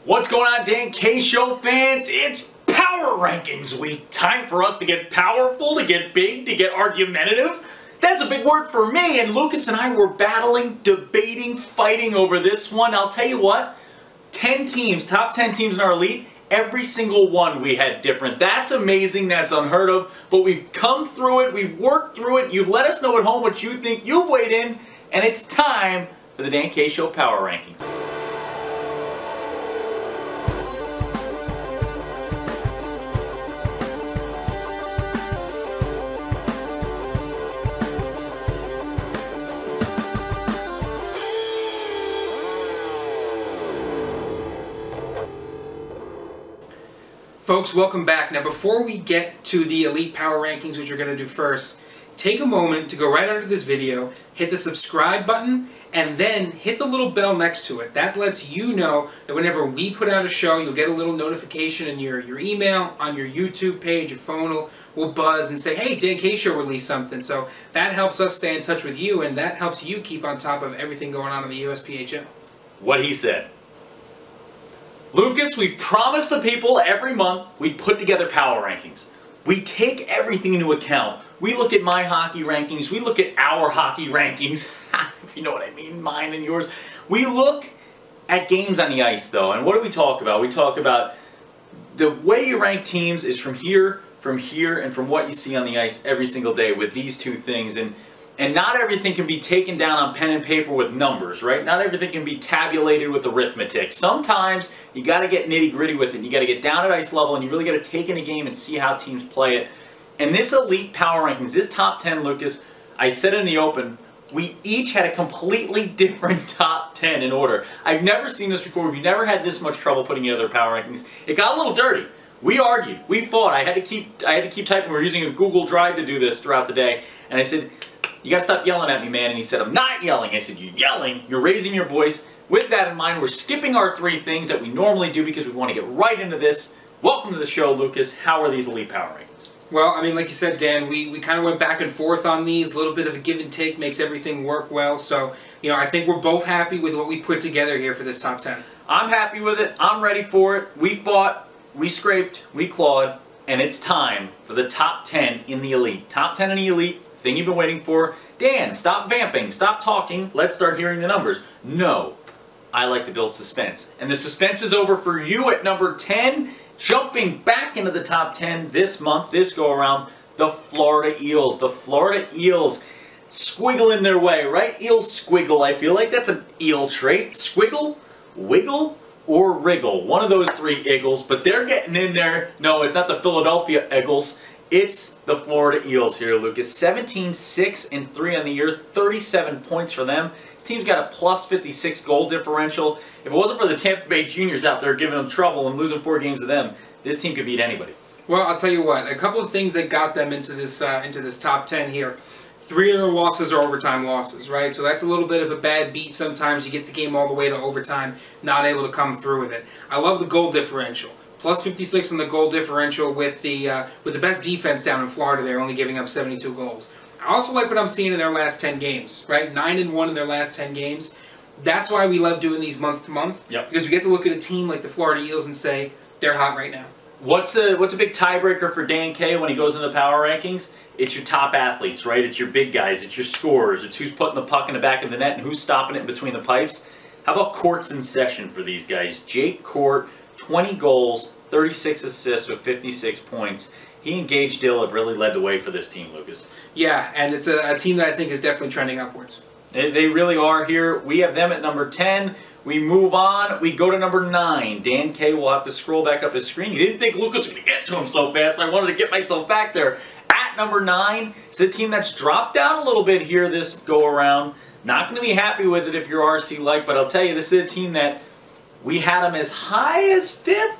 What's going on, Dan K Show fans? It's Power Rankings week. Time for us to get powerful, to get big, to get argumentative. That's a big word for me, and Lucas and I were battling, debating, fighting over this one. I'll tell you what, 10 teams, top 10 teams in our elite, every single one we had different. That's amazing, that's unheard of, but we've come through it, we've worked through it, you've let us know at home what you think, you've weighed in, and it's time for the Dan K Show Power Rankings. Folks, welcome back. Now, before we get to the Elite Power Rankings, which we're going to do first, take a moment to go right under this video, hit the subscribe button, and then hit the little bell next to it. That lets you know that whenever we put out a show, you'll get a little notification in your email, on your YouTube page, your phone will buzz and say, hey, Dan K Show released something. So that helps us stay in touch with you, and that helps you keep on top of everything going on in the USPHL. What he said. Lucas, we've promised the people every month we put together power rankings. We take everything into account. We look at my hockey rankings. We look at our hockey rankings. If you know what I mean, mine and yours. We look at games on the ice, though. And what do we talk about? We talk about the way you rank teams is from here, and from what you see on the ice every single day with these two things. And not everything can be taken down on pen and paper with numbers, right? Not everything can be tabulated with arithmetic. Sometimes you got to get nitty-gritty with it. You got to get down at ice level, and you really got to take in a game and see how teams play it. And this Elite Power Rankings, this top 10, Lucas, I said in the open, we each had a completely different top 10 in order. I've never seen this before. We've never had this much trouble putting together power rankings. It got a little dirty. We argued. We fought. I had to keep typing. We were using a Google Drive to do this throughout the day. And I said, you gotta stop yelling at me, man. And he said, I'm not yelling. I said, you're yelling. You're raising your voice. With that in mind, we're skipping our three things that we normally do because we want to get right into this. Welcome to the show, Lucas. How are these Elite Power Rankings? Well, I mean, like you said, Dan, we kind of went back and forth on these. A little bit of a give and take makes everything work well. So, you know, I think we're both happy with what we put together here for this top 10. I'm happy with it. I'm ready for it. We fought, we scraped, we clawed, and it's time for the top 10 in the Elite. Top 10 in the Elite. Thing you've been waiting for. Dan, stop vamping, stop talking, let's start hearing the numbers. No, I like to build suspense. And the suspense is over for you at number 10. Jumping back into the top 10 this month, this go around, the Florida Eels. The Florida Eels squiggling their way, right? Eel squiggle, I feel like that's an eel trait. Squiggle, wiggle, or wriggle. One of those three Eagles, but they're getting in there. No, it's not the Philadelphia Eagles. It's the Florida Eels here, Lucas. 17-6-3 on the year, 37 points for them. This team's got a plus 56 goal differential. If it wasn't for the Tampa Bay Juniors out there giving them trouble and losing 4 games to them, this team could beat anybody. Well, I'll tell you what, a couple of things that got them into this top 10 here. 3 of their losses are overtime losses, right? So that's a little bit of a bad beat sometimes. You get the game all the way to overtime, not able to come through with it. I love the goal differential. Plus 56 on the goal differential with the best defense down in Florida. They're only giving up 72 goals. I also like what I'm seeing in their last 10 games, right? 9-1 in their last 10 games. That's why we love doing these month to month. Yep. Because we get to look at a team like the Florida Eels and say, they're hot right now. What's a big tiebreaker for Dan K when he goes into power rankings? It's your top athletes, right? It's your big guys. It's your scorers. It's who's putting the puck in the back of the net and who's stopping it in between the pipes. How about Court's in session for these guys? Jake Court, 20 goals, 36 assists with 56 points. He and Gage Dill have really led the way for this team, Lucas. Yeah, and it's a team that I think is definitely trending upwards. They really are here. We have them at number 10. We move on. We go to number 9. Dan K will have to scroll back up his screen. You didn't think Lucas was going to get to him so fast. I wanted to get myself back there. At number 9, it's a team that's dropped down a little bit here this go-around. Not going to be happy with it if you're RC-like, but I'll tell you, this is a team that we had them as high as 5th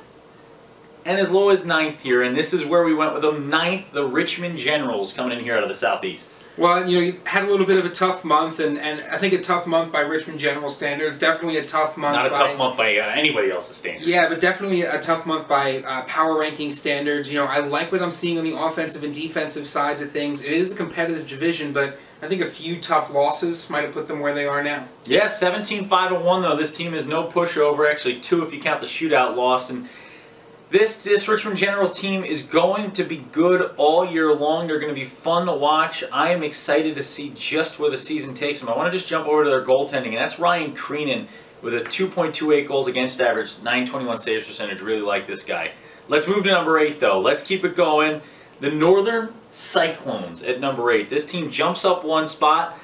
and as low as 9th here, and this is where we went with them. 9th, the Richmond Generals coming in here out of the Southeast. Well, you know, you had a little bit of a tough month, and I think a tough month by Richmond General standards. Definitely a tough month. Not a tough month by anybody else's standards. Yeah, but definitely a tough month by power ranking standards. You know, I like what I'm seeing on the offensive and defensive sides of things. It is a competitive division, but I think a few tough losses might have put them where they are now. Yeah, 17-5-1 though. This team is no pushover. Actually, 2 if you count the shootout loss. And this Richmond Generals team is going to be good all year long. They're going to be fun to watch. I am excited to see just where the season takes them. I want to just jump over to their goaltending, and that's Ryan Creenan with a 2.28 goals against average, 921 saves percentage. Really like this guy. Let's move to number 8 though. Let's keep it going. The Northern Cyclones at number 8. This team jumps up 1 spot.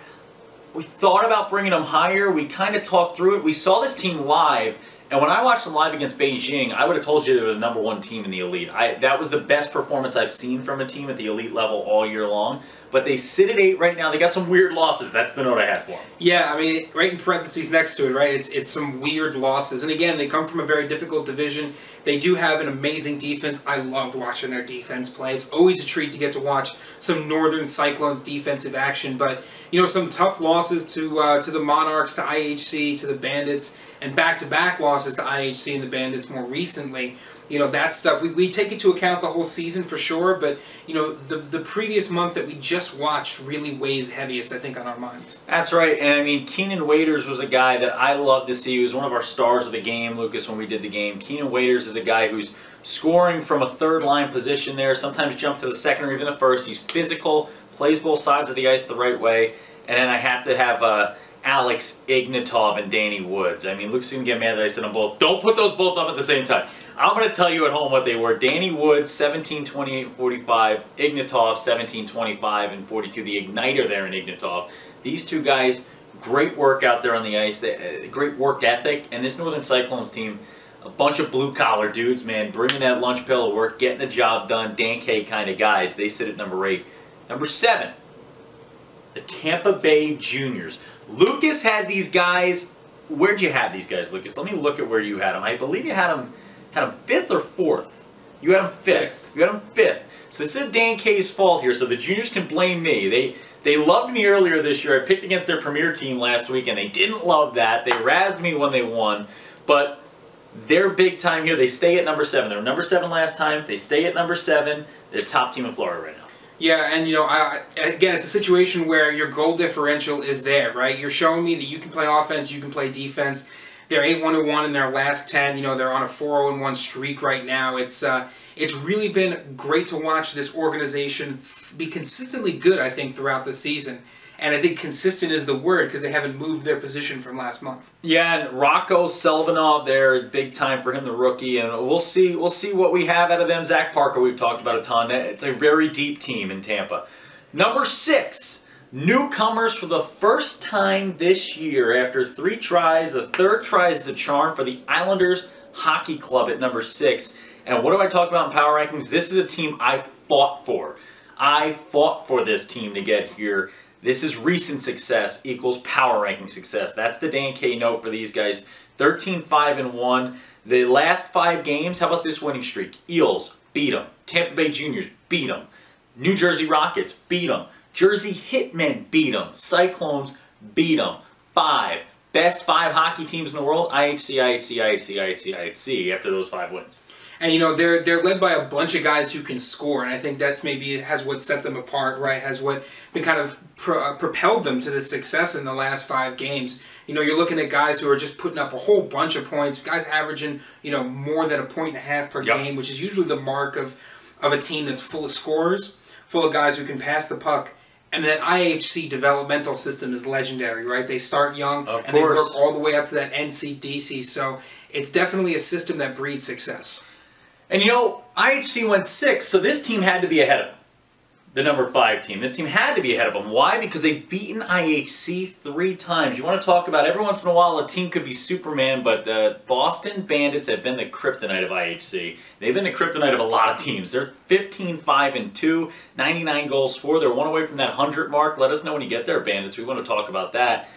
We thought about bringing them higher. We kind of talked through it. We saw this team live, and when I watched them live against Beijing, I would have told you they were the number 1 team in the elite. That was the best performance I've seen from a team at the elite level all year long. But they sit at 8 right now. They got some weird losses. That's the note I had for them. Yeah, I mean, right in parentheses next to it, right? It's some weird losses. And again, they come from a very difficult division. They do have an amazing defense. I loved watching their defense play. It's always a treat to get to watch some Northern Cyclones defensive action. But, you know, some tough losses to the Monarchs, to IHC, to the Bandits, and back-to-back losses to IHC and the Bandits more recently. You know, that stuff, we take into account the whole season for sure, but, you know, the previous month that we just watched really weighs heaviest, I think, on our minds. That's right, and I mean, Keenan Waiters was a guy that I love to see. He was one of our stars of the game, Lucas, when we did the game. Keenan Waiters is a guy who's scoring from a third-line position there, sometimes jump to the second or even the first. He's physical, plays both sides of the ice the right way, and then I have to have Alex Ignatov and Danny Woods. I mean, Luke's going to get mad that I said them both. Don't put those both up at the same time. I'm going to tell you at home what they were. Danny Woods, 17, 28, and 45. Ignatov, 17, 25, and 42. The igniter there in Ignatov. These two guys, great work out there on the ice. Great work ethic. And this Northern Cyclones team, a bunch of blue-collar dudes, man, bringing that lunch pail to work, getting the job done, Dan K kind of guys. They sit at number 8. Number 7. The Tampa Bay Juniors. Lucas had these guys. Where'd you have these guys, Lucas? Let me look at where you had them. I believe you had them 5th or 4th. You had them 5th. You had them 5th. So this is Dan K's fault here, so the juniors can blame me. They loved me earlier this year. I picked against their premier team last week, and they didn't love that. They razzed me when they won. But they're big time here. They stay at number 7. They were number 7 last time. They stay at number 7. They're the top team in Florida right now. Yeah, and you know, again, it's a situation where your goal differential is there, right? You're showing me that you can play offense, you can play defense. They're 8-1-1 in their last 10. You know, they're on a 4-0-1 streak right now. It's really been great to watch this organization be consistently good, I think, throughout the season. And I think consistent is the word because they haven't moved their position from last month. Yeah, and Rocco Selvanov there, big time for him, the rookie, and we'll see what we have out of them. Zach Parker, we've talked about a ton. It's a very deep team in Tampa. Number 6, newcomers for the first time this year after 3 tries. The 3rd try is the charm for the Islanders Hockey Club at number 6. And what do I talk about in power rankings? This is a team I fought for. I fought for this team to get here. This is recent success equals power ranking success. That's the Dan K note for these guys. 13-5-1. The last 5 games, how about this winning streak? Eels, beat them. Tampa Bay Juniors, beat them. New Jersey Rockets, beat them. Jersey Hitmen, beat them. Cyclones, beat them. 5. Best 5 hockey teams in the world, IHC, IHC, IHC, IHC, IHC, after those 5 wins. And, you know, they're led by a bunch of guys who can score, and I think that's maybe has what set them apart, right? Has what been kind of propelled them to the success in the last 5 games. You know, you're looking at guys who are just putting up a whole bunch of points, guys averaging, you know, more than 1.5 points per game, which is usually the mark of a team that's full of scorers, full of guys who can pass the puck. And that IHC developmental system is legendary, right? They start young, and they work all the way up to that NCDC, so it's definitely a system that breeds success. And you know, IHC went 6, so this team had to be ahead of them. The number 5 team. This team had to be ahead of them. Why? Because they've beaten IHC 3 times. You want to talk about every once in a while a team could be Superman, but the Boston Bandits have been the kryptonite of IHC. They've been the kryptonite of a lot of teams. They're 15-5-2, 99 goals for. They're 1 away from that 100 mark. Let us know when you get there, Bandits. We want to talk about that.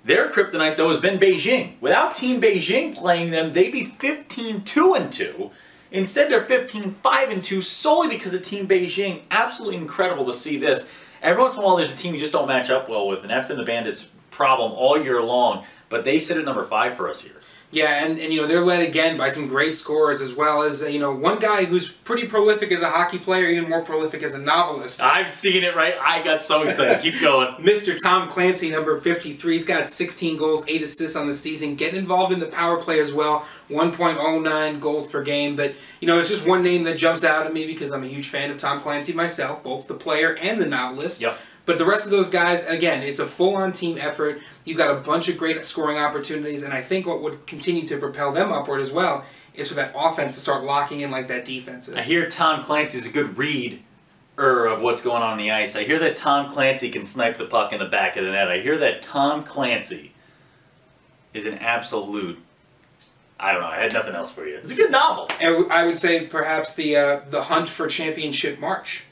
Their kryptonite, though, has been Beijing. Without Team Beijing playing them, they'd be 15-2-2. Instead, they're 15-5-2 solely because of Team Beijing. Absolutely incredible to see this. Every once in a while, there's a team you just don't match up well with, and that's been the Bandits' problem all year long. But they sit at number 5 for us here. Yeah, and you know, they're led again by some great scorers, as well as, you know, one guy who's pretty prolific as a hockey player, even more prolific as a novelist. I've seen it, right? I got so excited. Keep going. Mr. Tom Clancy, number 53, he's got 16 goals, 8 assists on the season, getting involved in the power play as well, 1.09 goals per game. But, you know, it's just one name that jumps out at me because I'm a huge fan of Tom Clancy myself, both the player and the novelist. Yep. But the rest of those guys, again, it's a full-on team effort. You've got a bunch of great scoring opportunities, and I think what would continue to propel them upward as well is for that offense to start locking in like that defense is. I hear Tom Clancy's a good reader of what's going on the ice. I hear that Tom Clancy can snipe the puck in the back of the net. I hear that Tom Clancy is an absolute... I don't know. I had nothing else for you. It's a good novel. And I would say perhaps the hunt for championship march.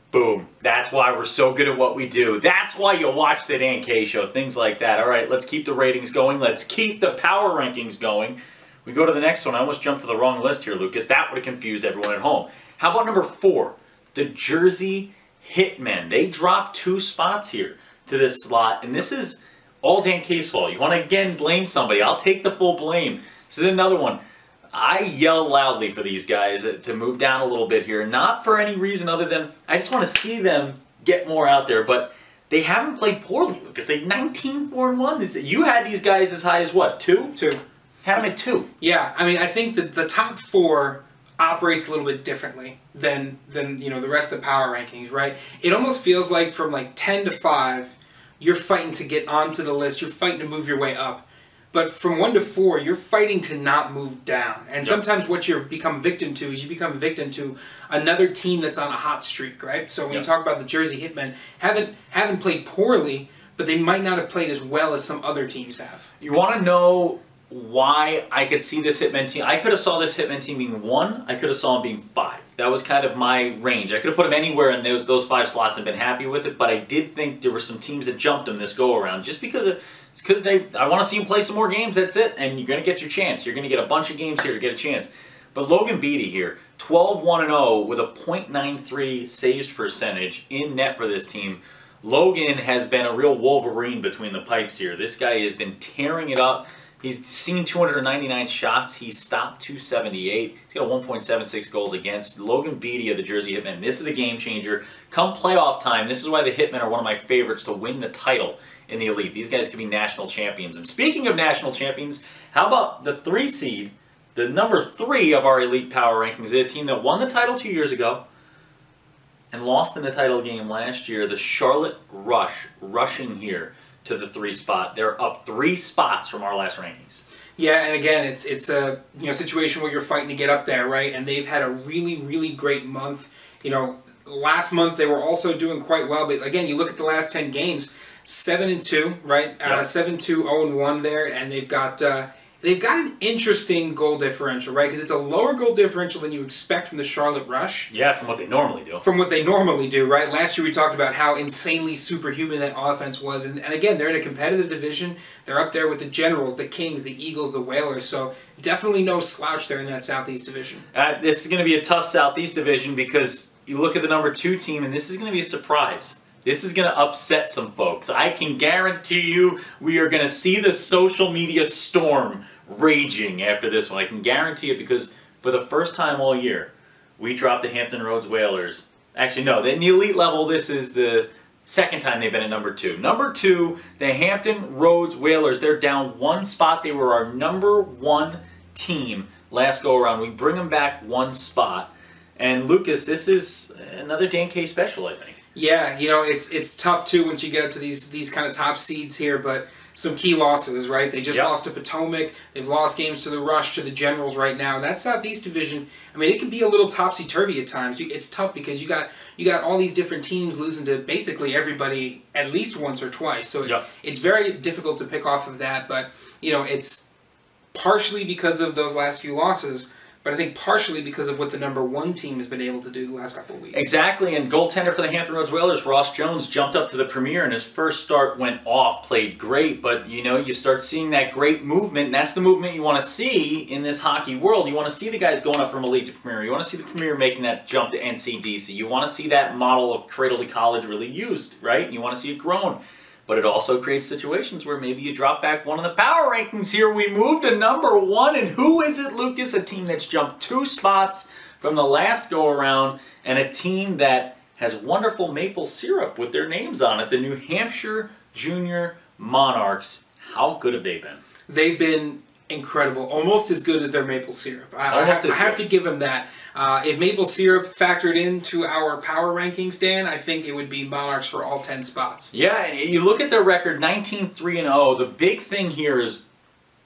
Boom. That's why we're so good at what we do. That's why you watch the Dan K Show. Things like that. All right, let's keep the ratings going. Let's keep the power rankings going. We go to the next one. I almost jumped to the wrong list here, Lucas. That would have confused everyone at home. How about number 4? The Jersey Hitmen. They dropped 2 spots here to this slot, and this is all Dan K's fault. You want to, again, blame somebody. I'll take the full blame. This is another one. I yell loudly for these guys to move down a little bit here. Not for any reason other than I just want to see them get more out there. But they haven't played poorly, Lucas. They're 19-4-1. You had these guys as high as what, 2? 2. Had them at 2. Yeah, I mean, I think that the top 4 operates a little bit differently than you know, the rest of the power rankings, right? It almost feels like from like 10 to 5, you're fighting to get onto the list. You're fighting to move your way up. But from 1 to 4, you're fighting to not move down. And sometimes what you become victim to is you become victim to another team that's on a hot streak, right? So when you talk about the Jersey Hitmen, haven't played poorly, but they might not have played as well as some other teams have. You want to know why I could see this Hitmen team? I could have saw this Hitmen team being 1. I could have saw them being 5. That was kind of my range. I could have put them anywhere in those 5 slots and been happy with it, but I did think there were some teams that jumped them this go-around just because of... It's because I want to see them play some more games, that's it, and you're going to get your chance. You're going to get a bunch of games here to get a chance. But Logan Beatty here, 12-1-0 with a .93 saves percentage in net for this team. Logan has been a real Wolverine between the pipes here. This guy has been tearing it up. He's seen 299 shots. He's stopped 278. He's got a 1.76 goals against. Logan Beatty of the Jersey Hitmen. This is a game changer. Come playoff time, this is why the Hitmen are one of my favorites to win the title in the Elite. These guys could be national champions. And speaking of national champions, how about the 3 seed, the number 3 of our Elite Power Rankings, a team that won the title 2 years ago and lost in the title game last year, the Charlotte Rush, rushing here to the 3 spot. They're up 3 spots from our last rankings. Yeah, and again, it's a situation where you're fighting to get up there, right? And they've had a really great month. You know, last month they were also doing quite well, but again, you look at the last 10 games, 7-2, right? Yep. 7-2, 0-1 there, and they've got an interesting goal differential, right? Because it's a lower goal differential than you expect from the Charlotte Rush. Yeah, from what they normally do. From what they normally do, right? Last year we talked about how insanely superhuman that offense was. And again, they're in a competitive division. They're up there with the Generals, the Kings, the Eagles, the Whalers. So definitely no slouch there in that Southeast division. This is going to be a tough Southeast division because you look at the number 2 team, and this is going to be a surprise. This is going to upset some folks. I can guarantee you we are going to see the social media storm raging after this one. I can guarantee it because for the first time all year, we dropped the Hampton Roads Whalers. Actually, no, in the Elite level, this is the second time they've been at number 2. Number 2, the Hampton Roads Whalers. They're down 1 spot. They were our number 1 team last go-around. We bring them back 1 spot. And Lucas, this is another Dan K special, I think. Yeah, you know, it's tough too once you get up to these kind of top seeds here, but some key losses, right? They just lost to Potomac. They've lost games to the Rush, to the Generals right now. That Southeast Division, I mean, it can be a little topsy-turvy at times. It's tough because you got all these different teams losing to basically everybody at least once or twice. So it's very difficult to pick off of that, but, you know, it's partially because of those last few losses, but I think partially because of what the number 1 team has been able to do the last couple of weeks. Exactly, and goaltender for the Hampton Roads Whalers, Ross Jones, jumped up to the premier, and his first start went off, played great, but you know, you start seeing that great movement, and that's the movement you want to see in this hockey world. You want to see the guys going up from elite to premier. You want to see the premier making that jump to NCDC. You want to see that model of cradle to college really used, right? You want to see it grown. but it also creates situations where maybe you drop back one in the power rankings here. We move to number 1, and who is it, Lucas? A team that's jumped 2 spots from the last go-around, and a team that has wonderful maple syrup with their names on it, the New Hampshire Junior Monarchs. How good have they been? They've been incredible, almost as good as their maple syrup. I have to give them that. If maple syrup factored into our power rankings, Dan, I think it would be Monarchs for all 10 spots. Yeah, and you look at their record, 19-3-0. The big thing here is,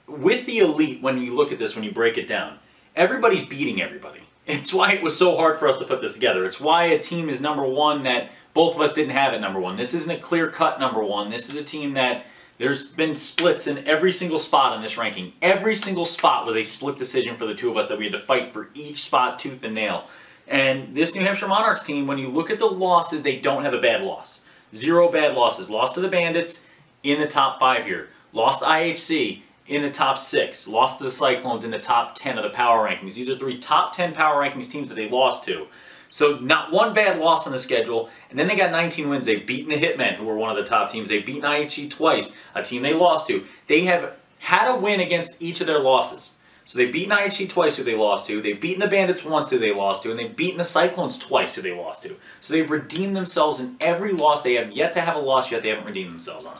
with the elite, when you look at this, when you break it down, everybody's beating everybody. It's why it was so hard for us to put this together. It's why a team is number 1 that both of us didn't have at number 1. This isn't a clear-cut number 1. This is a team that there's been splits in every single spot in this ranking. Every single spot was a split decision for the two of us that we had to fight for each spot tooth and nail. And this New Hampshire Monarchs team, when you look at the losses, they don't have a bad loss. 0 bad losses. Lost to the Bandits in the top 5 here. Lost to IHC in the top 6. Lost to the Cyclones in the top 10 of the power rankings. These are 3 top 10 power rankings teams that they lost to. So not one bad loss on the schedule. And then they got 19 wins. They've beaten the Hitmen, who were one of the top teams. They've beaten IHC twice, a team they lost to. They have had a win against each of their losses. So they've beaten IHC twice, who they lost to. They've beaten the Bandits once, who they lost to. And they've beaten the Cyclones twice, who they lost to. So they've redeemed themselves in every loss. They have yet to have a loss yet they haven't redeemed themselves on.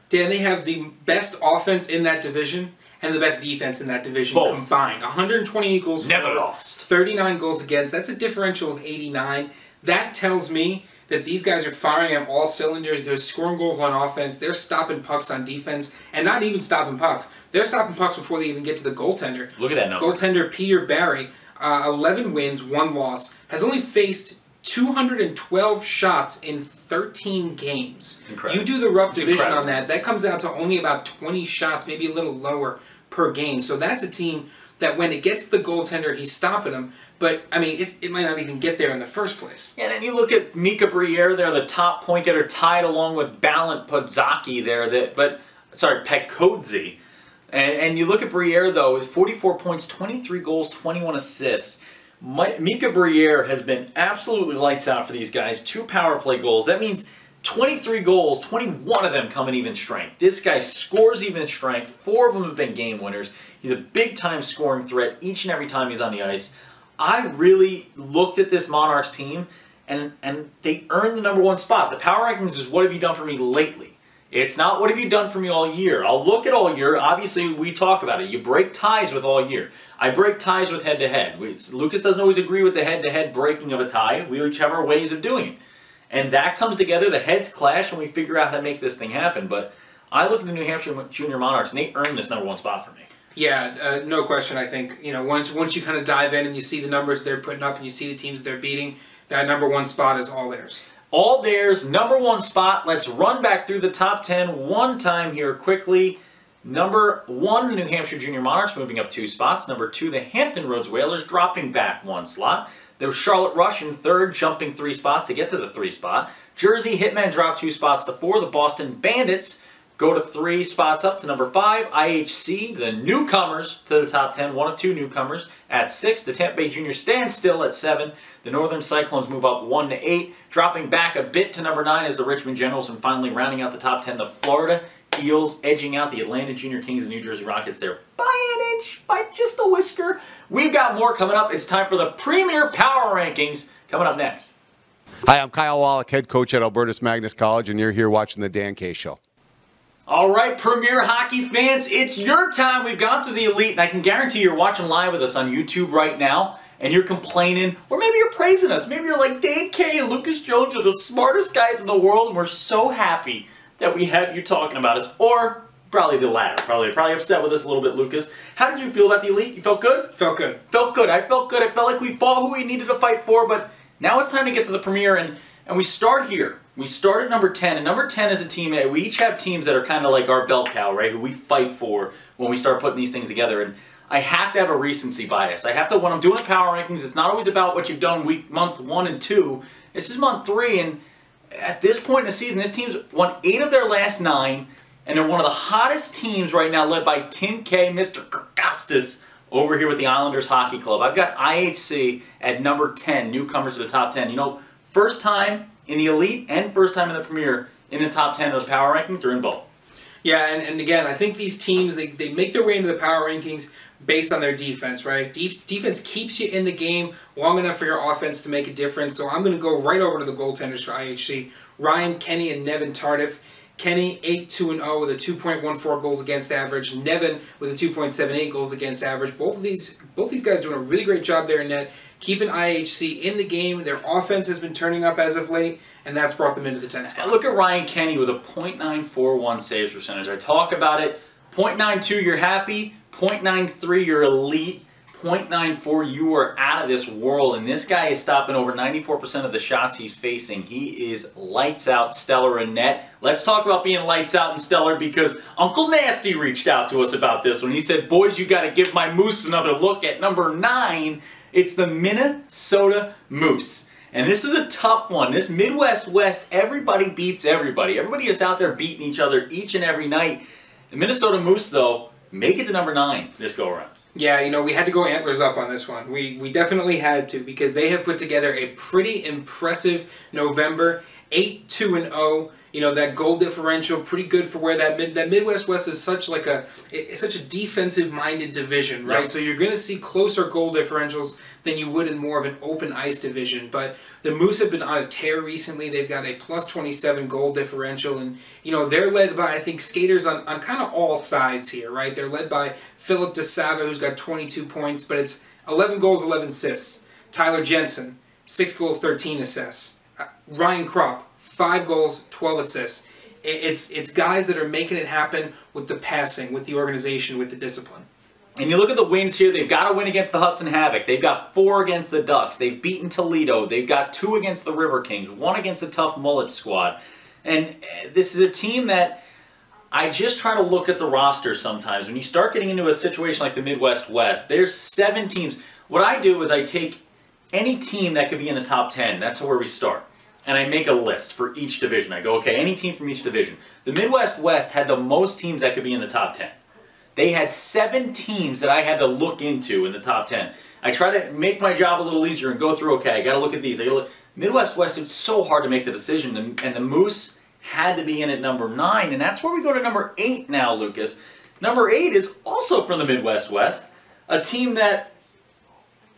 Dan, they have the best offense in that division and the best defense in that division Both combined. 128 goals never for, lost. 39 goals against. That's a differential of 89. That tells me that these guys are firing on all cylinders. They're scoring goals on offense. They're stopping pucks on defense. And not even stopping pucks. They're stopping pucks before they even get to the goaltender. Look at that number. Goaltender Peter Barry, 11 wins, 1 loss, has only faced 212 shots in 13 games. You do the rough division on that. That comes out to only about 20 shots, maybe a little lower per game. So that's a team that when it gets to the goaltender, he's stopping them. But, I mean, it might not even get there in the first place. And then you look at Mika Briere there, the top point getter, tied along with Balint Podzaki there. Pekodzi. And you look at Briere, though, with 44 points, 23 goals, 21 assists. Mika Briere has been absolutely lights out for these guys. 2 power play goals. That means 23 goals, 21 of them come in even strength. This guy scores even strength. 4 of them have been game winners. He's a big-time scoring threat each and every time he's on the ice. I really looked at this Monarchs team, and they earned the number 1 spot. The power rankings is what have you done for me lately. It's not what have you done for me all year. I'll look at all year. Obviously, we talk about it. You break ties with all year. I break ties with head-to-head. Lucas doesn't always agree with the head-to-head breaking of a tie. We each have our ways of doing it. And that comes together, the heads clash, and we figure out how to make this thing happen. But I look at the New Hampshire Junior Monarchs, and they earned this number 1 spot for me. Yeah, no question. I think, you know, once you kind of dive in and you see the numbers they're putting up and you see the teams they're beating, that number 1 spot is all theirs. All theirs, number 1 spot. Let's run back through the top 10 one time here quickly. Number 1, the New Hampshire Junior Monarchs, moving up 2 spots. Number 2, the Hampton Roads Whalers, dropping back 1 slot. The Charlotte Rush in 3rd, jumping 3 spots to get to the 3 spot. Jersey Hitmen dropped 2 spots to 4. The Boston Bandits go to 3 spots up to number 5. IHC, the newcomers to the top 10, 1 of 2 newcomers at 6. The Tampa Bay Juniors stand still at 7. The Northern Cyclones move up 1 to 8. Dropping back a bit to number 9 is the Richmond Generals, and finally rounding out the top 10, the Florida Eels, edging out the Atlanta Junior Kings and New Jersey Rockets there by an inch, by just a whisker. We've got more coming up. It's time for the Premier Power Rankings coming up next. Hi, I'm Kyle Wallach, head coach at Albertus Magnus College, and you're here watching the Dan K Show. All right, Premier Hockey fans, it's your time. We've gone through the elite, and I can guarantee you're watching live with us on YouTube right now, and you're complaining, or maybe you're praising us. Maybe you're like, Dan K and Lucas Jones are the smartest guys in the world, and we're so happy that we have you talking about us. Or probably the latter. Probably upset with us a little bit, Lucas. How did you feel about the elite? You felt good? Felt good. Felt good. I felt good. I felt like we fought who we needed to fight for, but now it's time to get to the Premier, and we start here. We start at number 10, and number 10 is a team, we each have teams that are kind of like our bell cow, right, who we fight for when we start putting these things together, and I have to have a recency bias. I have to, when I'm doing a power rankings, it's not always about what you've done month 1 and 2. This is month 3, and at this point in the season, this team's won 8 of their last 9, and they're one of the hottest teams right now, led by Tim K, Mr. Kirkostas, over here with the Islanders Hockey Club. I've got IHC at number 10, newcomers to the top 10. You know, first time in the elite and first time in the Premier in the top 10 of the power rankings or in both. Yeah, and again, I think these teams, they make their way into the power rankings based on their defense, right? Defense keeps you in the game long enough for your offense to make a difference. So I'm going to go right over to the goaltenders for IHC. Ryan, Kenny, and Nevin Tardif. Kenny, 8-2-0 with a 2.14 goals against average. Nevin with a 2.78 goals against average. Both these guys doing a really great job there in net, keeping IHC in the game. Their offense has been turning up as of late, and that's brought them into the 10th spot. Look at Ryan Kenny with a .941 saves percentage. I talk about it. .92, you're happy. .93, you're elite. .94, you are out of this world. And this guy is stopping over 94% of the shots he's facing. He is lights out, stellar in net. Let's talk about being lights out and stellar, because Uncle Nasty reached out to us about this when he said, boys, you got to give my Moose another look at number 9. It's the Minnesota Moose. And this is a tough one. This Midwest West, everybody beats everybody. Everybody is out there beating each other each and every night. The Minnesota Moose, though, make it to number 9 this go-around. Yeah, you know, we had to go antlers up on this one. We definitely had to, because they have put together a pretty impressive November. 8-2-0. You know, that goal differential, pretty good for where that Midwest West is such a defensive-minded division, right? Yep. So you're going to see closer goal differentials than you would in more of an open ice division. But the Moose have been on a tear recently. They've got a +27 goal differential, and you know they're led by, I think, skaters on kind of all sides here, right? They're led by Philip DeSava, who's got 22 points, but it's 11 goals, 11 assists. Tyler Jensen, 6 goals, 13 assists. Ryan Kropp, 5 goals, 12 assists. It's guys that are making it happen with the passing, with the organization, with the discipline. And you look at the wins here, they've got to win against the Hudson Havoc. They've got 4 against the Ducks. They've beaten Toledo. They've got 2 against the River Kings, 1 against the tough Mullet squad. And this is a team that I just try to look at the roster sometimes. When you start getting into a situation like the Midwest West, there's 7 teams. What I do is I take any team that could be in the top 10. That's where we start. And I make a list for each division. I go, okay, any team from each division. The Midwest West had the most teams that could be in the top 10. They had 7 teams that I had to look into in the top 10. I try to make my job a little easier and go through, okay, I got to look at these. I gotta look. Midwest West, it's so hard to make the decision, and the Moose had to be in at number 9, and that's where we go to number 8 now, Lucas. Number 8 is also from the Midwest West, a team that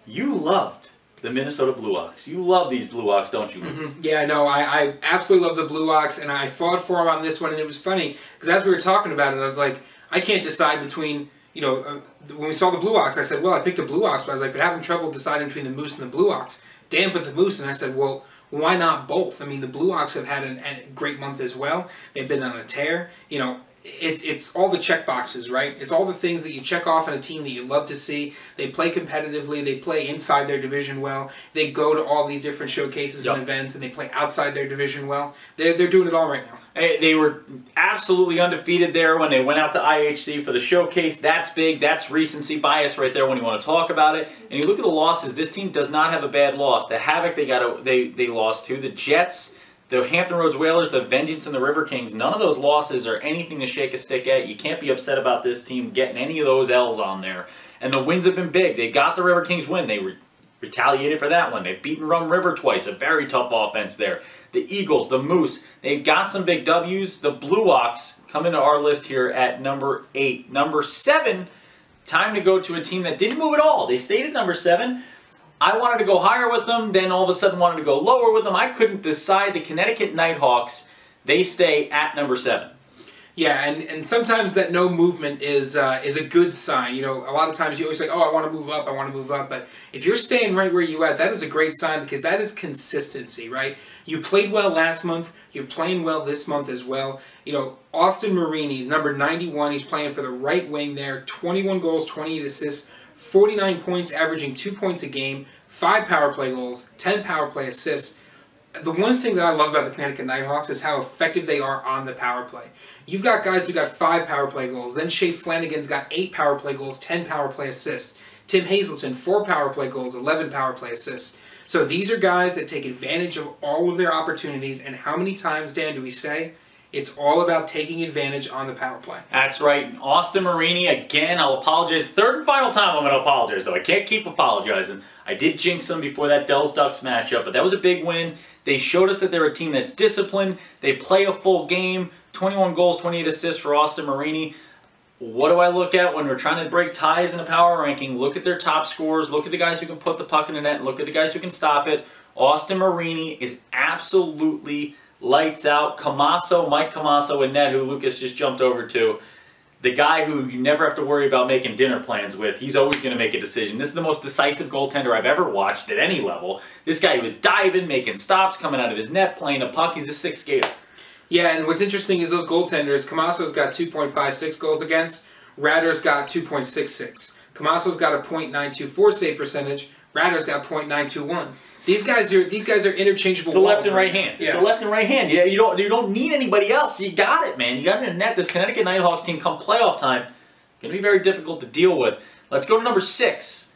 you loved. The Minnesota Blue Ox. You love these Blue Ox, don't you, Lucas? Mm-hmm. Yeah, no, I absolutely love the Blue Ox, and I fought for them on this one, and it was funny, because as we were talking about it, I was like, I can't decide between, you know, when we saw the Blue Ox, I said, well, I picked the Blue Ox, but I was like, but having trouble deciding between the Moose and the Blue Ox. Dan put the Moose, and I said, well, why not both? I mean, the Blue Ox have had a great month as well. They've been on a tear. You know, it's all the check boxes, right? It's all the things that you check off on a team that you love to see. They play competitively. They play inside their division well. They go to all these different showcases and events, and they play outside their division well. They're doing it all right now. They were absolutely undefeated there when they went out to IHC for the showcase. That's big. That's recency bias right there when you want to talk about it. And you look at the losses. This team does not have a bad loss. The Havoc they lost to. The Jets, the Hampton Roads Whalers, the Vengeance, and the River Kings, none of those losses are anything to shake a stick at. You can't be upset about this team getting any of those L's on there. And the wins have been big. They got the River Kings win. They retaliated for that one. They've beaten Rum River twice, a very tough offense there. The Eagles, the Moose, they've got some big W's. The Blue Ox come into our list here at number 8. Number 7, time to go to a team that didn't move at all. They stayed at number 7. I wanted to go higher with them, then all of a sudden wanted to go lower with them. I couldn't decide. The Connecticut Nighthawks, they stay at number 7. Yeah, and sometimes that no movement is a good sign. You know, a lot of times you always say, oh, I want to move up, I want to move up. But if you're staying right where you're at, that is a great sign, because that is consistency, right? You played well last month. You're playing well this month as well. You know, Austin Marini, number 91, he's playing for the right wing there. 21 goals, 28 assists, 49 points, averaging 2 points a game, 5 power play goals, 10 power play assists. The one thing that I love about the Connecticut Nighthawks is how effective they are on the power play. You've got guys who got 5 power play goals. Then Shea Flanagan's got 8 power play goals, 10 power play assists. Tim Hazelton, 4 power play goals, 11 power play assists. So these are guys that take advantage of all of their opportunities. And how many times, Dan, do we say, It's all about taking advantage on the power play. That's right. Austin Marini, again, I'll apologize. Third and final time I'm going to apologize, though. I can't keep apologizing. I did jinx them before that Dells-Ducks matchup, but that was a big win. They showed us that they're a team that's disciplined. They play a full game. 21 goals, 28 assists for Austin Marini. What do I look at when we're trying to break ties in a power ranking? Look at their top scorers. Look at the guys who can put the puck in the net. And look at the guys who can stop it. Austin Marini is absolutely lights out. Mike Camasso in net, who Lucas just jumped over to. The guy who you never have to worry about making dinner plans with. He's always going to make a decision. This is the most decisive goaltender I've ever watched at any level. This guy was diving, making stops, coming out of his net, playing a puck. He's a sixth skater. Yeah, and what's interesting is those goaltenders, Camasso's got 2.56 goals against, Ratter's got 2.66. Camasso's got a .924 save percentage, Ratter's got .921. These guys are interchangeable. It's a left and right hand. Yeah. It's a left and right hand. Yeah, you don't need anybody else. You got it, man. You got it in net. This Connecticut Nighthawks team come playoff time, going to be very difficult to deal with. Let's go to number 6.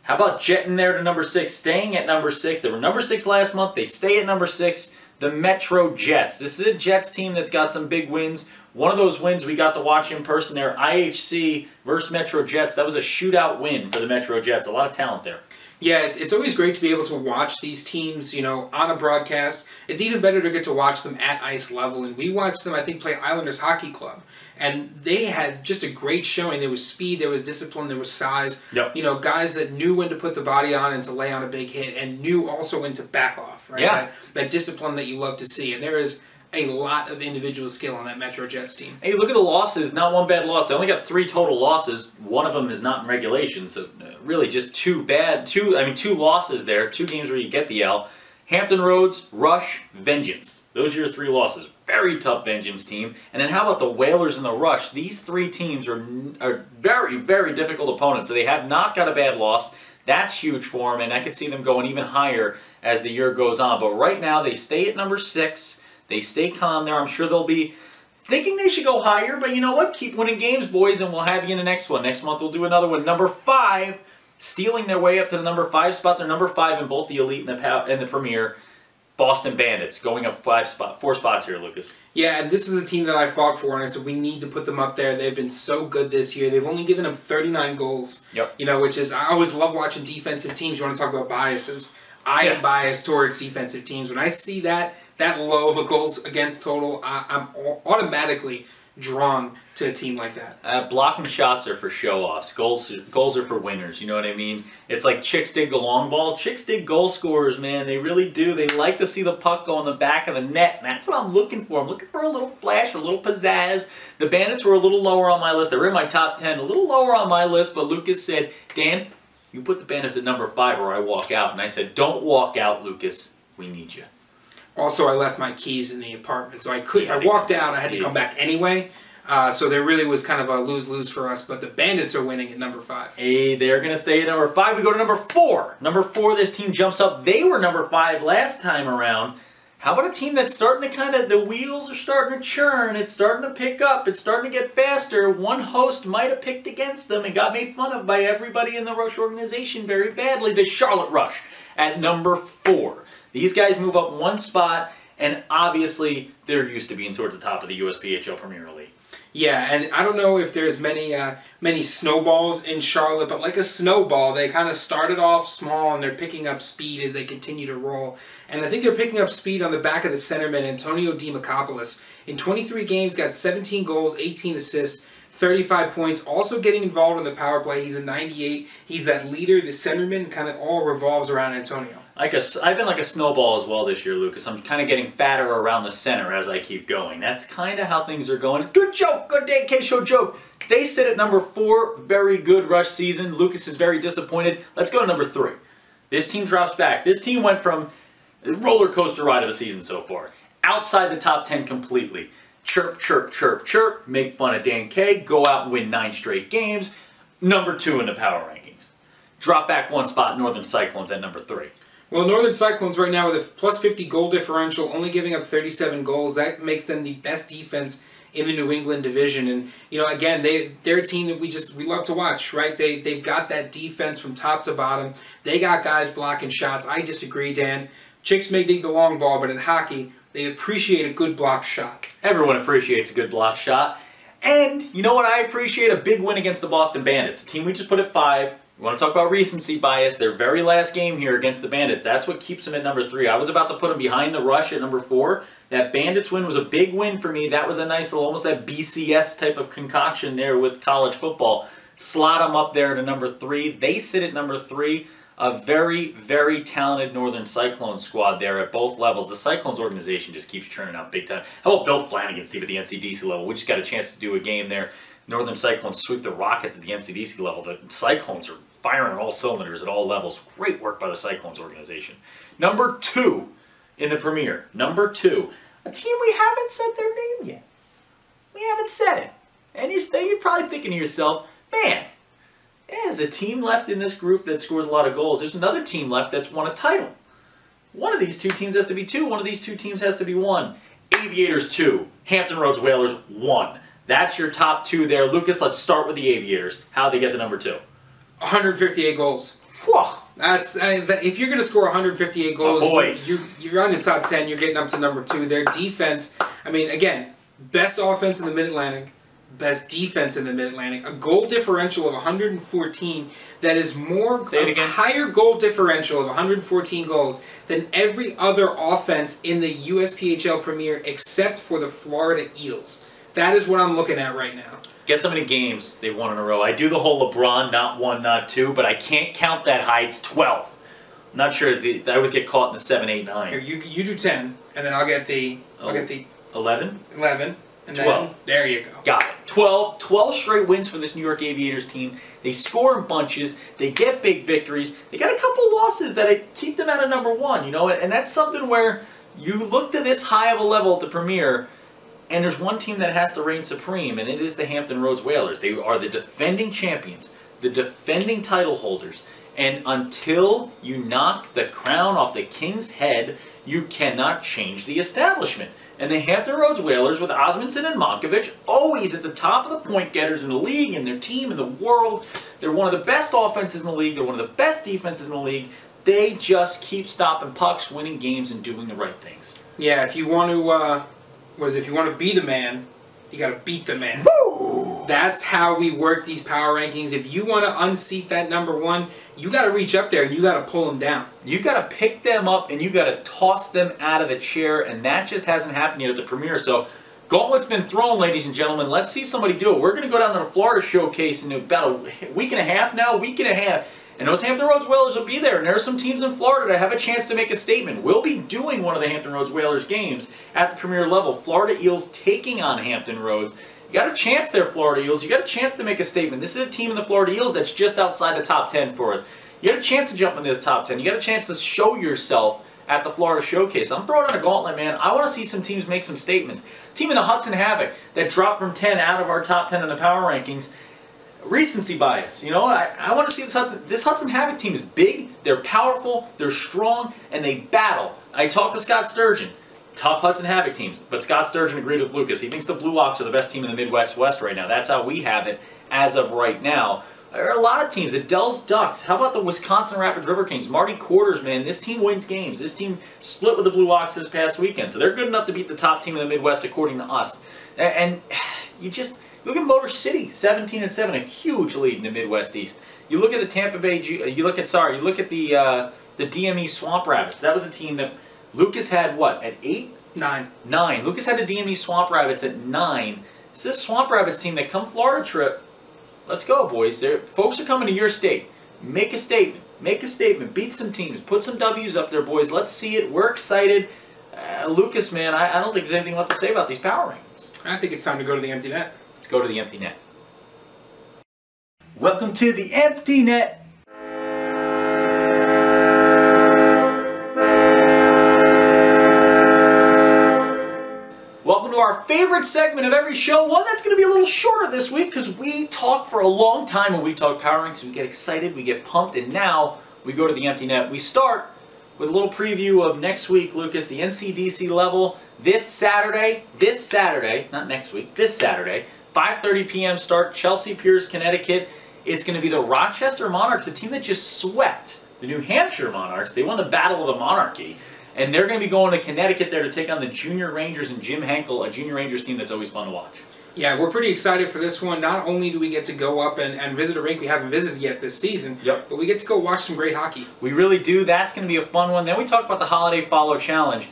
How about jetting there to number 6, staying at number 6? They were number 6 last month. They stay at number 6. The Metro Jets. This is a Jets team that's got some big wins. One of those wins we got to watch in person there, IHC versus Metro Jets. That was a shootout win for the Metro Jets. A lot of talent there. Yeah, it's always great to be able to watch these teams, you know, on a broadcast. It's even better to get to watch them at ice level. And we watched them, I think, play Islanders Hockey Club. And they had just a great showing. There was speed, there was discipline, there was size. Yep. You know, guys that knew when to put the body on and to lay on a big hit and knew also when to back off, right? Yeah. That discipline that you love to see. And there is a lot of individual skill on that Metro Jets team. Hey, look at the losses. Not one bad loss. They only got 3 total losses. One of them is not in regulation, so really just 2 losses there. 2 games where you get the L. Hampton Roads, Rush, Vengeance. Those are your 3 losses. Very tough Vengeance team. And then how about the Whalers and the Rush? These 3 teams are very, very difficult opponents. So they have not got a bad loss. That's huge for them, and I could see them going even higher as the year goes on. But right now, they stay at number 6. They stay calm there. I'm sure they'll be thinking they should go higher, but you know what? Keep winning games, boys, and we'll have you in the next one. Next month, we'll do another one. Number 5, stealing their way up to the number 5 spot. They're number 5 in both the Elite and the Premier. Boston Bandits going up 4 spots here, Lucas. Yeah, and this is a team that I fought for, and I said we need to put them up there. They've been so good this year. They've only given up 39 goals. Yep. You know, which is, I always love watching defensive teams. You want to talk about biases. I am biased towards defensive teams. When I see that low of a goals against total, I'm automatically drawn to a team like that. Blocking shots are for show-offs. Goals are for winners. You know what I mean? It's like chicks dig the long ball. Chicks dig goal scorers, man. They really do. They like to see the puck go in the back of the net, and that's what I'm looking for. I'm looking for a little flash, a little pizzazz. The Bandits were a little lower on my list. They were in my top 10, a little lower on my list, but Lucas said, Dan, you put the Bandits at number 5 or I walk out. And I said, don't walk out, Lucas. We need you. Also, I left my keys in the apartment, so I could. If I walked out, I had to come back anyway. So there really was kind of a lose-lose for us. But the Bandits are winning at number 5. Hey, they're going to stay at number 5. We go to number 4. Number 4, this team jumps up. They were number 5 last time around. How about a team that's starting to the wheels are starting to churn. It's starting to pick up. It's starting to get faster. One host might have picked against them and got made fun of by everybody in the Rush organization very badly. The Charlotte Rush at number 4. These guys move up 1 spot, and obviously they're used to being towards the top of the USPHL Premier League. Yeah, and I don't know if there's many snowballs in Charlotte, but like a snowball, they kind of started off small and they're picking up speed as they continue to roll. And I think they're picking up speed on the back of the centerman, Antonio Dimakopoulos. In 23 games, got 17 goals, 18 assists, 35 points, also getting involved in the power play. He's a 98. He's that leader. The centerman kind of all revolves around Antonio. I've been like a snowball as well this year, Lucas. I'm kind of getting fatter around the center as I keep going. That's kind of how things are going. Good joke. Good day, K-Show joke. They sit at number 4. Very good Rush season. Lucas is very disappointed. Let's go to number 3. This team drops back. This team went from a roller coaster ride of a season so far. Outside the top 10 completely. Chirp, chirp, chirp, chirp. Make fun of Dan K. Go out and win 9 straight games. Number 2 in the power rankings. Drop back 1 spot. Northern Cyclones at number 3. Well, Northern Cyclones right now with a plus 50 goal differential, only giving up 37 goals. That makes them the best defense in the New England division. And, you know, again, they're a team that we love to watch, right? They've got that defense from top to bottom. They got guys blocking shots. I disagree, Dan. Chicks may dig the long ball, but in hockey, they appreciate a good block shot. Everyone appreciates a good block shot. And you know what I appreciate? A big win against the Boston Bandits. A team we just put at 5. We want to talk about recency bias. Their very last game here against the Bandits. That's what keeps them at number 3. I was about to put them behind the Rush at number 4. That Bandits win was a big win for me. That was a nice little, almost that BCS type of concoction there with college football. Slot them up there to number 3. They sit at number 3. A very, very talented Northern Cyclones squad there at both levels. The Cyclones organization just keeps churning out big time. How about Bill Flanagan's team at the NCDC level? We just got a chance to do a game there. Northern Cyclones sweep the Rockets at the NCDC level. The Cyclones are firing on all cylinders at all levels. Great work by the Cyclones organization. Number 2 in the Premier. Number 2. A team we haven't said their name yet. We haven't said it. And you're probably thinking to yourself, man, there's a team left in this group that scores a lot of goals. There's another team left that's won a title. One of these 2 teams has to be 2. One of these 2 teams has to be 1. Aviators 2. Hampton Roads Whalers 1. That's your top 2 there. Lucas, let's start with the Aviators. How'd they get to number 2? 158 goals. Whoa. That's if you're going to score 158 goals, you're on the top 10. You're getting up to number 2. Their defense, I mean, again, best offense in the Mid-Atlantic, best defense in the Mid-Atlantic, a goal differential of 114 that is higher goal differential of 114 goals than every other offense in the USPHL Premier except for the Florida Eels. That is what I'm looking at right now. Guess how many games they've won in a row. I do the whole LeBron, not 1, not 2, but I can't count that high. It's 12. I'm not sure. I always get caught in the 7, 8, 9. Here, you do 10, and then I'll get the 11? 11. And 12. Then, there you go. Got it. 12 straight wins for this New York Aviators team. They score in bunches. They get big victories. They got a couple losses that keep them out of number 1, you know, and that's something where you look to this high of a level at the Premier, and there's one team that has to reign supreme, and it is the Hampton Roads Whalers. They are the defending champions, the defending title holders, and until you knock the crown off the king's head, you cannot change the establishment. And the Hampton Roads Whalers, with Osmondson and Monkovich, always at the top of the point getters in the league, and their team in the world. They're one of the best offenses in the league. They're one of the best defenses in the league. They just keep stopping pucks, winning games, and doing the right things. Yeah, if you want to, if you want to be the man, you got to beat the man. Woo! That's how we work these power rankings. If you want to unseat that number 1, you got to reach up there and you got to pull them down. You got to pick them up and you got to toss them out of the chair, and that just hasn't happened yet at the Premier. So, gauntlet's been thrown, ladies and gentlemen. Let's see somebody do it. We're going to go down to the Florida Showcase in about a week and a half now, and those Hampton Roads Whalers will be there. And there are some teams in Florida that have a chance to make a statement. We'll be doing one of the Hampton Roads Whalers games at the Premier level. Florida Eels taking on Hampton Roads. You got a chance there, Florida Eels. You got a chance to make a statement. This is a team in the Florida Eels that's just outside the top 10 for us. You got a chance to jump in this top 10. You got a chance to show yourself at the Florida Showcase. I'm throwing out a gauntlet, man. I want to see some teams make some statements. Team in the Hudson Havoc that dropped from 10 out of our top 10 in the power rankings. Recency bias, you know, I want to see this Hudson Havoc team is big, they're powerful, they're strong, and they battle. I talked to Scott Sturgeon, tough Hudson Havoc teams, but Scott Sturgeon agreed with Lucas. He thinks the Blue Ox are the best team in the Midwest West right now. That's how we have it as of right now. There are a lot of teams. Adele's Ducks. How about the Wisconsin Rapids River Kings? Marty Quarters, man. This team wins games. This team split with the Blue Ox this past weekend, so they're good enough to beat the top team in the Midwest according to us. And you just... look at Motor City, 17-7, a huge lead in the Midwest East. You look at the Tampa Bay, you look at the DME Swamp Rabbits. That was a team that Lucas had what, at 8? 9. Lucas had the DME Swamp Rabbits at 9. It's this Swamp Rabbits team that come Florida trip. Let's go, boys. Folks are coming to your state. Make a statement. Make a statement. Beat some teams. Put some W's up there, boys. Let's see it. We're excited. Lucas, man, I don't think there's anything left to say about these power rankings. I think it's time to go to the empty net. Let's go to the empty net. Welcome to the empty net. Welcome to our favorite segment of every show, one that's going to be a little shorter this week because we talk for a long time when we talk power rankings. We get excited, we get pumped, and now we go to the empty net. We start with a little preview of next week, Lucas, the NCDC level this Saturday, not next week, this Saturday, 5:30 p.m. start, Chelsea Piers, Connecticut. It's going to be the Rochester Monarchs, a team that just swept the New Hampshire Monarchs. They won the Battle of the Monarchy. And they're going to be going to Connecticut there to take on the Junior Rangers and Jim Henkel, a Junior Rangers team that's always fun to watch. Yeah, we're pretty excited for this one. Not only do we get to go up and visit a rink we haven't visited yet this season, but we get to go watch some great hockey. We really do. That's going to be a fun one. Then we talk about the Holiday Follow Challenge.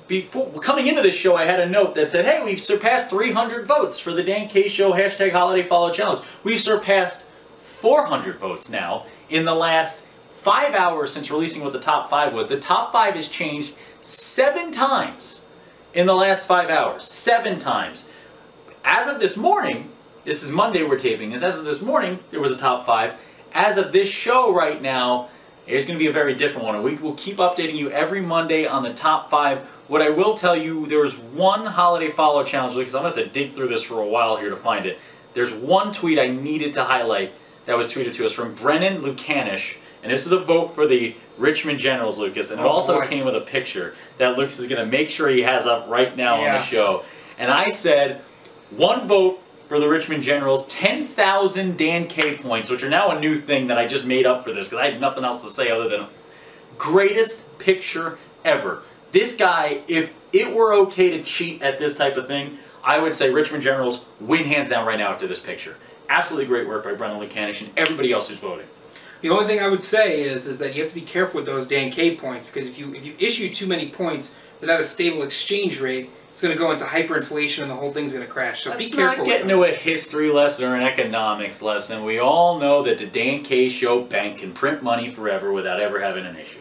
Before coming into this show, I had a note that said, hey, we've surpassed 300 votes for the Dan K Show hashtag Holiday Follow Challenge. We've surpassed 400 votes now in the last 5 hours since releasing what the top 5 was. The top 5 has changed 7 times in the last 5 hours. 7 times. As of this morning, this is Monday we're taping this, as of this morning, there was a top 5. As of this show right now, it's going to be a very different one. We will keep updating you every Monday on the top 5. What I will tell you, there was one Holiday Follow Challenge, because I'm going to have to dig through this for a while here to find it. There's one tweet I needed to highlight that was tweeted to us from Brennan Lucanish, and this is a vote for the Richmond Generals, Lucas, and it also came with a picture that Lucas is going to make sure he has up right now on the show. And I said, 1 vote for the Richmond Generals, 10,000 Dan K points, which are now a new thing that I just made up for this because I had nothing else to say other than greatest picture ever. This guy, if it were okay to cheat at this type of thing, I would say Richmond Generals win hands down right now after this picture. Absolutely great work by Brennan Lucanish and everybody else who's voting. The only thing I would say is that you have to be careful with those Dan K points, because if you issue too many points without a stable exchange rate, it's going to go into hyperinflation and the whole thing's going to crash. So be careful. Let's not get into a history lesson or an economics lesson. We all know that the Dan K Show Bank can print money forever without ever having an issue.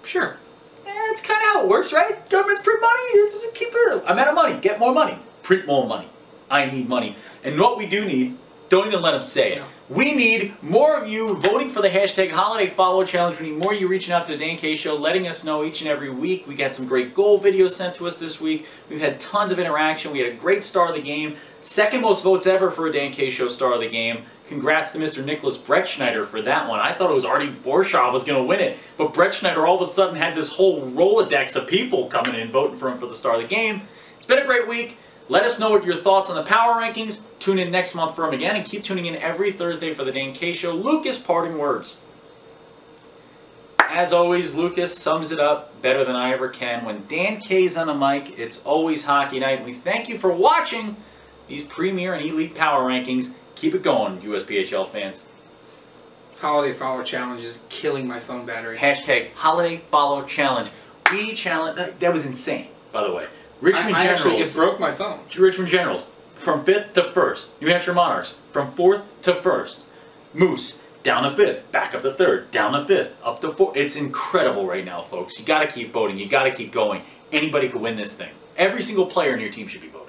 Sure. That's kind of how it works, right? Governments print money. It's keep it. I'm out of money. Get more money. Print more money. I need money. And what we do need, don't even let them say it. We need more of you voting for the hashtag Holiday Follow Challenge. We need more of you reaching out to the Dan K Show, letting us know each and every week. We got some great goal videos sent to us this week. We've had tons of interaction. We had a great star of the game. 2nd most votes ever for a Dan K Show star of the game. Congrats to Mr. Nicholas Brettschneider for that one. I thought it was Artie Borshoff was going to win it, but Brettschneider all of a sudden had this whole Rolodex of people coming in voting for him for the star of the game. It's been a great week. Let us know what your thoughts on the power rankings. Tune in next month for them again, and keep tuning in every Thursday for the Dan K Show. Lucas, parting words. As always, Lucas sums it up better than I ever can. When Dan K's on the mic, it's always hockey night. We thank you for watching these premier and elite power rankings. Keep it going, USPHL fans. This Holiday Follow Challenge is killing my phone battery. Hashtag Holiday Follow Challenge. We challenge. That was insane, by the way. Richmond Generals. Actually, it broke my phone. Richmond Generals, from 5th to 1st. New Hampshire Monarchs, from 4th to 1st. Moose, down to 5th, back up to 3rd, down to 5th, up to 4th. It's incredible right now, folks. You got to keep voting. You got to keep going. Anybody could win this thing. Every single player in your team should be voting.